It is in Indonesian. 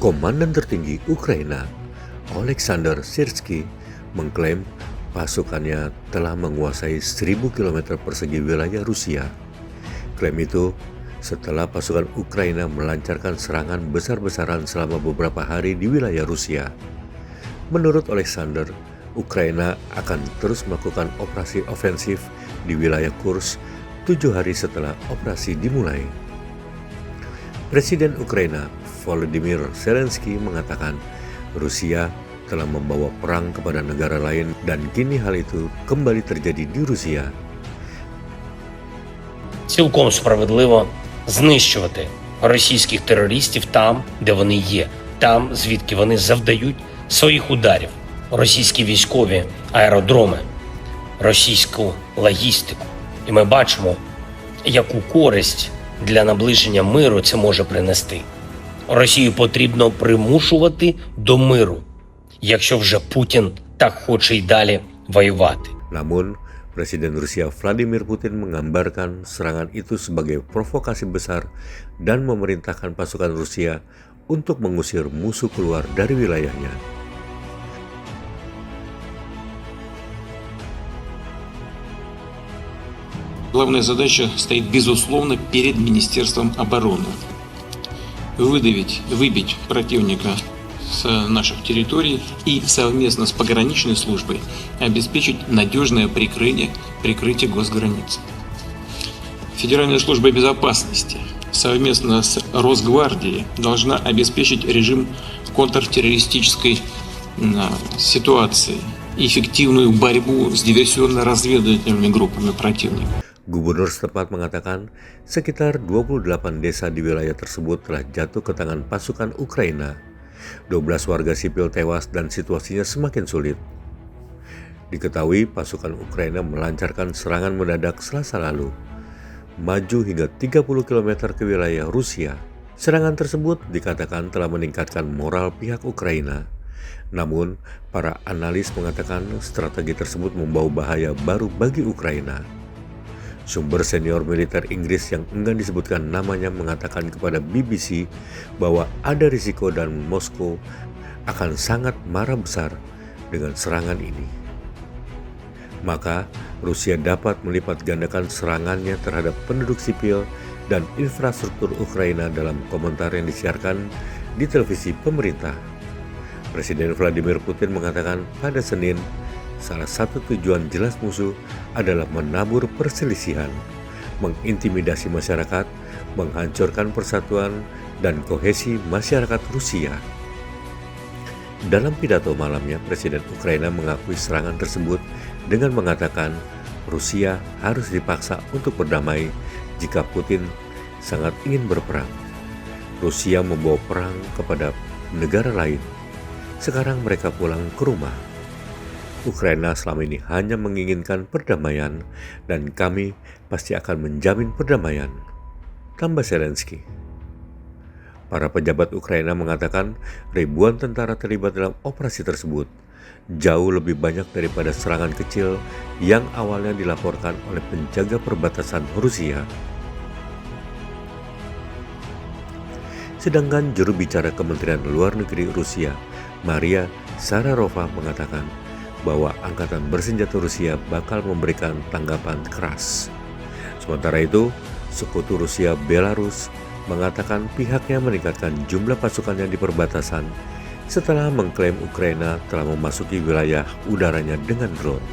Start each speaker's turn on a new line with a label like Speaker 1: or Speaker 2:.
Speaker 1: Komandan tertinggi Ukraina, Oleksandr Syrsky, mengklaim pasukannya telah menguasai 1.000 km persegi wilayah Rusia. Klaim itu setelah pasukan Ukraina melancarkan serangan besar-besaran selama beberapa hari di wilayah Rusia. Menurut Oleksandr, Ukraina akan terus melakukan operasi ofensif di wilayah Kursk 7 hari setelah operasi dimulai. Presiden Ukraina Volodymyr Zelensky mengatakan Rusia telah membawa perang kepada negara lain dan kini hal itu kembali terjadi di Rusia.
Speaker 2: Цілком справедливо знищувати російських терористів там, де вони є, там, звідки вони завдають своїх ударів. Російські військові аеродроми, російську логістику. І ми бачимо, яку користь для наближення миру це може принести. Росію потрібно примушувати до миру, якщо вже Путін так хоче й далі воювати.
Speaker 1: Namun, Presiden Rusia Vladimir Putin menggambarkan serangan itu sebagai provokasi besar dan memerintahkan pasukan Rusia untuk mengusir musuh keluar dari wilayahnya.
Speaker 3: Главная задача стоит, безусловно, перед Министерством обороны. Выбить противника с наших территорий и совместно с пограничной службой обеспечить надежное прикрытие госграниц. Федеральная служба безопасности совместно с Росгвардией должна обеспечить режим контртеррористической ситуации и эффективную борьбу с диверсионно-разведывательными группами противника.
Speaker 1: Gubernur setempat mengatakan sekitar 28 desa di wilayah tersebut telah jatuh ke tangan pasukan Ukraina. 12 warga sipil tewas dan situasinya semakin sulit. Diketahui pasukan Ukraina melancarkan serangan mendadak Selasa lalu, maju hingga 30 km ke wilayah Rusia. Serangan tersebut dikatakan telah meningkatkan moral pihak Ukraina. Namun, para analis mengatakan strategi tersebut membawa bahaya baru bagi Ukraina. Sumber senior militer Inggris yang enggan disebutkan namanya mengatakan kepada BBC bahwa ada risiko dan Moskow akan sangat marah besar dengan serangan ini. Maka Rusia dapat melipat gandakan serangannya terhadap penduduk sipil dan infrastruktur Ukraina dalam komentar yang disiarkan di televisi pemerintah. Presiden Vladimir Putin mengatakan pada Senin, salah satu tujuan jelas musuh adalah menabur perselisihan, mengintimidasi masyarakat, menghancurkan persatuan dan kohesi masyarakat Rusia. Dalam pidato malamnya, Presiden Ukraina mengakui serangan tersebut dengan mengatakan Rusia harus dipaksa untuk berdamai jika Putin sangat ingin berperang. Rusia membawa perang kepada negara lain. Sekarang mereka pulang ke rumah. Ukraina selama ini hanya menginginkan perdamaian dan kami pasti akan menjamin perdamaian, tambah Zelensky. Para pejabat Ukraina mengatakan ribuan tentara terlibat dalam operasi tersebut, jauh lebih banyak daripada serangan kecil yang awalnya dilaporkan oleh penjaga perbatasan Rusia. Sedangkan juru bicara Kementerian Luar Negeri Rusia, Maria Zakharova, mengatakan bahwa angkatan bersenjata Rusia bakal memberikan tanggapan keras. Sementara itu, sekutu Rusia Belarus mengatakan pihaknya meningkatkan jumlah pasukannya di perbatasan setelah mengklaim Ukraina telah memasuki wilayah udaranya dengan drone.